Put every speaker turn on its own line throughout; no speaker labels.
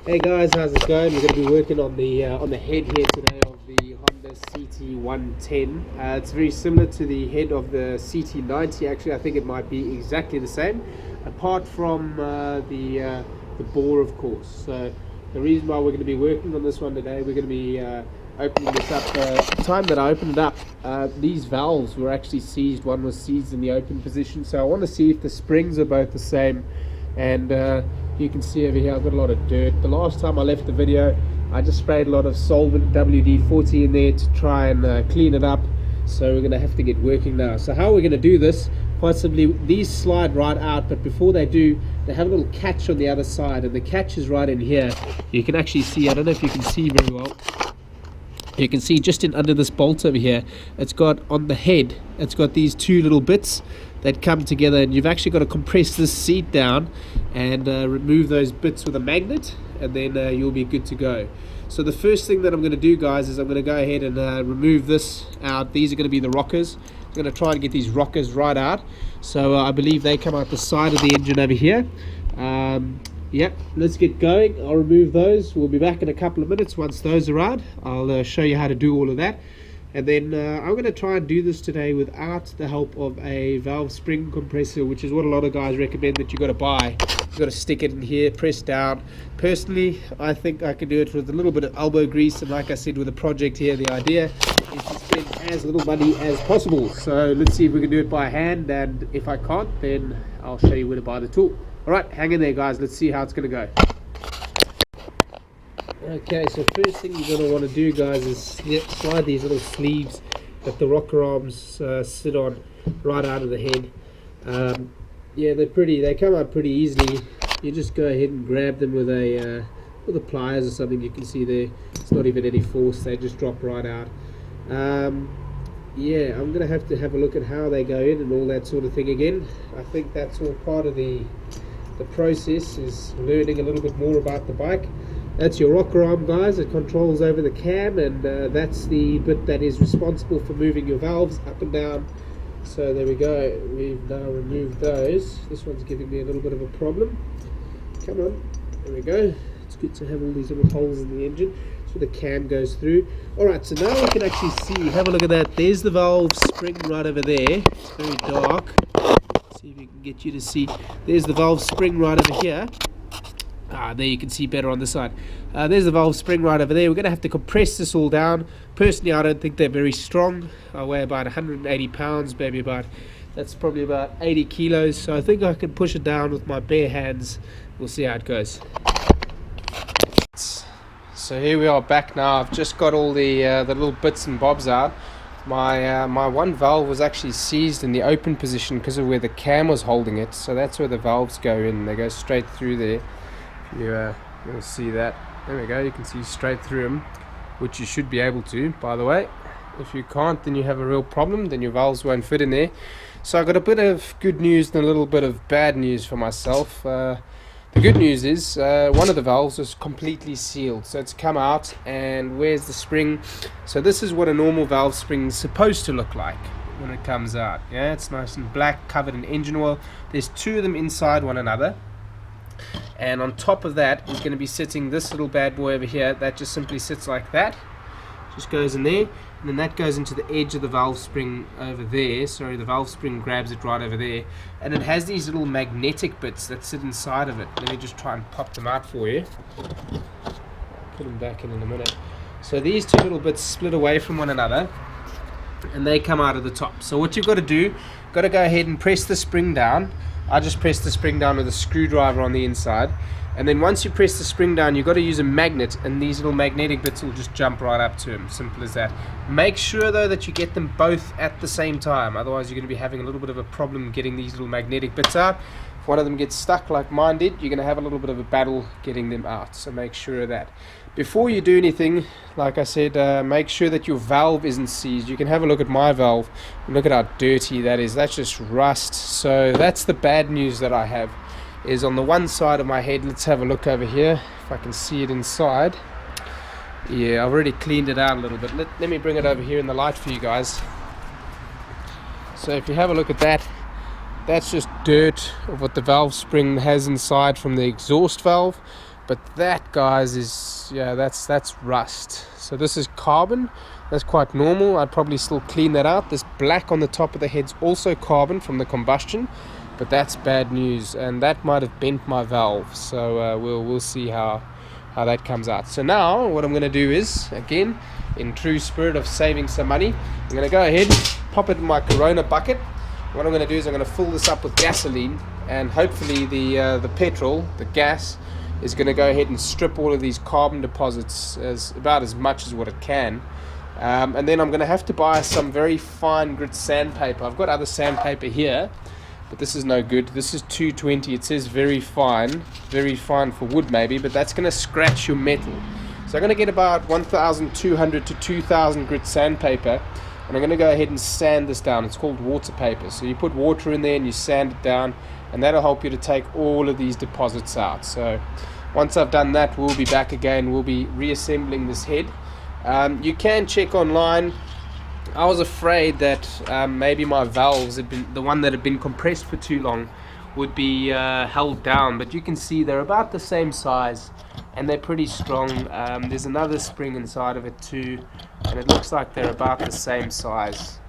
Hey guys, how's it going? We're going to be working on the head here today of the Honda CT110. It's very similar to the head of the CT90. Actually, I think it might be exactly the same, apart from the bore, of course. So the reason why we're going to be working on this one today, we're going to be opening this up. The time that I opened it up, these valves were actually seized. One was seized in the open position, so I want to see if the springs are both the same. And you can see over here I've got a lot of dirt. The last time I left the video, I just sprayed a lot of solvent WD-40 in there to try and clean it up. So we're going to have to get working now. So how we're going to do this, quite simply, these slide right out, but before they do, they have a little catch on the other side, and the catch is right in here. You can actually see, I don't know if you can see very well, you can see just in under this bolt over here, it's got on the head, it's got these two little bits that come together, and you've actually got to compress this seat down and remove those bits with a magnet, and then you'll be good to go. So the first thing that I'm going to do, guys, is I'm going to go ahead and remove this out. These are going to be the rockers. I'm going to try and get these rockers right out. So I believe they come out the side of the engine over here. Yep, let's get going. I'll remove those. We'll be back in a couple of minutes. Once those are out, I'll show you how to do all of that. And then I'm going to try and do this today without the help of a valve spring compressor, which is what a lot of guys recommend that you got to buy. You've got to stick it in here, press down. Personally, I think I can do it with a little bit of elbow grease, and like I said with the project here, the idea is to spend as little money as possible. So let's see if we can do it by hand, and if I can't, then I'll show you where to buy the tool. Alright, hang in there guys, let's see how it's going to go. Okay, so first thing you're going to want to do, guys, is slide these little sleeves that the rocker arms sit on right out of the head. Yeah, they come out pretty easily. You just go ahead and grab them with a pliers or something. You can see there, it's not even any force, they just drop right out. Yeah, I'm going to have a look at how they go in and all that sort of thing again. I think that's all part of the process, is learning a little bit more about the bike. That's your rocker arm, guys. It controls over the cam, and that's the bit that is responsible for moving your valves up and down. So there we go, we've now removed those. This one's giving me a little bit of a problem. Come on, there we go. It's good to have all these little holes in the engine so the cam goes through. Alright, so now we can actually see, have a look at that. There's the valve spring right over there. It's very dark. See if we can get you to see. There's the valve spring right over here. There you can see better on this side. There's the valve spring right over there. We're going to have to compress this all down. Personally, I don't think they're very strong. I weigh about 180 pounds, maybe that's probably about 80 kilos. So I think I can push it down with my bare hands. We'll see how it goes. So here we are back now. I've just got all the little bits and bobs out. My one valve was actually seized in the open position because of where the cam was holding it. So that's where the valves go in. They go straight through there. You'll see that. There we go, you can see straight through them, which you should be able to, by the way. If you can't, then you have a real problem, then your valves won't fit in there. So I got a bit of good news and a little bit of bad news for myself. The good news is one of the valves was completely sealed, so it's come out. And where's the spring? So this is what a normal valve spring is supposed to look like when it comes out. Yeah, it's nice and black, covered in engine oil. There's two of them inside one another. And on top of that is going to be sitting this little bad boy over here. That just simply sits like that, just goes in there, and then that goes into the edge of the valve spring over there. Sorry, the valve spring grabs it right over there, and it has these little magnetic bits that sit inside of it. Let me just try and pop them out for you. I'll put them back in a minute. So these two little bits split away from one another, and they come out of the top. So what you've got to do, got to go ahead and press the spring down. I just press the spring down with a screwdriver on the inside, and then once you press the spring down, you've got to use a magnet, and these little magnetic bits will just jump right up to them. Simple as that. Make sure though that you get them both at the same time, otherwise you're going to be having a little bit of a problem getting these little magnetic bits out. If one of them gets stuck like mine did, you're going to have a little bit of a battle getting them out, so make sure of that. Before you do anything, like I said, make sure that your valve isn't seized. You can have a look at my valve and look at how dirty that is. That's just rust. So that's the bad news that I have, is on the one side of my head. Let's have a look over here if I can see it inside. Yeah, I've already cleaned it out a little bit. Let me bring it over here in the light for you guys. So if you have a look at that, that's just dirt of what the valve spring has inside from the exhaust valve. But that, guys, is, yeah, that's rust. So this is carbon. That's quite normal. I'd probably still clean that out. This black on the top of the head's also carbon from the combustion, but that's bad news, and that might have bent my valve. So we'll see how that comes out. So now what I'm going to do is, again, in true spirit of saving some money, I'm going to go ahead, pop it in my Corona bucket. What I'm going to do is I'm going to fill this up with gasoline, and hopefully the petrol, the gas, is going to go ahead and strip all of these carbon deposits about as much as what it can. And then I'm going to have to buy some very fine grit sandpaper. I've got other sandpaper here, but this is no good. This is 220. It says very fine for wood maybe, but that's going to scratch your metal. So I'm going to get about 1,200 to 2,000 grit sandpaper, and I'm going to go ahead and sand this down. It's called water paper. So you put water in there and you sand it down, and that'll help you to take all of these deposits out. So once I've done that, we'll be back again. We'll be reassembling this head. You can check online. I was afraid that maybe my valves had been, the one that had been compressed for too long, would be held down, but you can see they're about the same size and they're pretty strong. There's another spring inside of it too, and it looks like they're about the same size.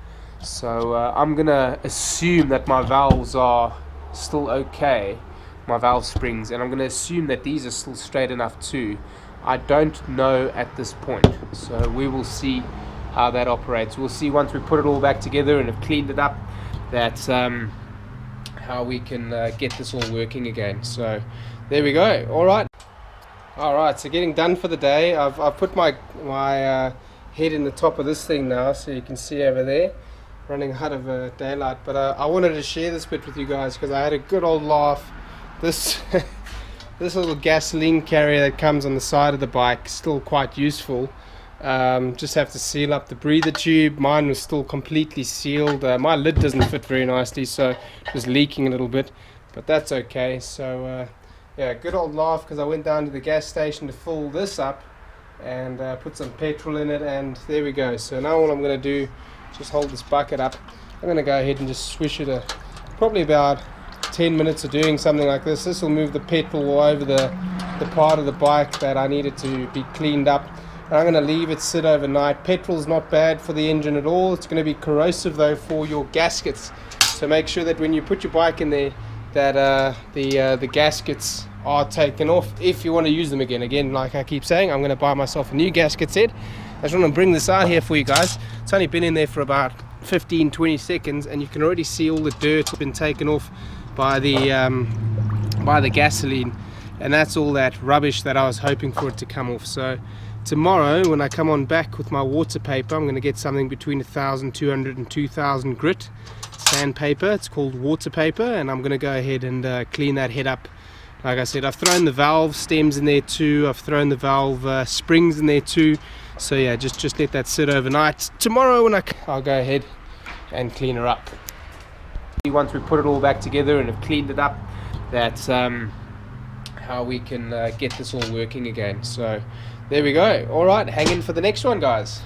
So I'm gonna assume that my valves are still okay, my valve springs, and I'm gonna assume that these are still straight enough too. I don't know at this point, so we will see how that operates. We'll see once we put it all back together and have cleaned it up, that's how we can get this all working again. So there we go. Alright, so getting done for the day. I've put my head in the top of this thing now, so you can see over there, running out of daylight. But I wanted to share this bit with you guys because I had a good old laugh. This this little gasoline carrier that comes on the side of the bike, still quite useful. Just have to seal up the breather tube. Mine was still completely sealed. My lid doesn't fit very nicely, so it was leaking a little bit, but that's okay. So yeah, good old laugh because I went down to the gas station to fill this up and put some petrol in it, and there we go. So now all I'm going to do is just hold this bucket up. I'm going to go ahead and just swish it probably about 10 minutes of doing something like this. This will move the petrol all over the part of the bike that I need it to be cleaned up. And I'm going to leave it sit overnight. Petrol's not bad for the engine at all. It's going to be corrosive though for your gaskets. So make sure that when you put your bike in there, that the gaskets are taken off if you want to use them again. Again, like I keep saying, I'm going to buy myself a new gasket set. I just want to bring this out here for you guys. It's only been in there for about 15-20 seconds, and you can already see all the dirt has been taken off by the gasoline, and that's all that rubbish that I was hoping for it to come off. So tomorrow when I come on back with my water paper, I'm going to get something between 1,200 and 2,000 grit sandpaper. It's called water paper, and I'm going to go ahead and clean that head up. Like I said, I've thrown the valve stems in there too. I've thrown the valve springs in there too. So yeah, just let that sit overnight. Tomorrow when I'll go ahead and clean her up. Once we put it all back together and have cleaned it up, that's how we can get this all working again. So there we go. Alright, hang in for the next one, guys.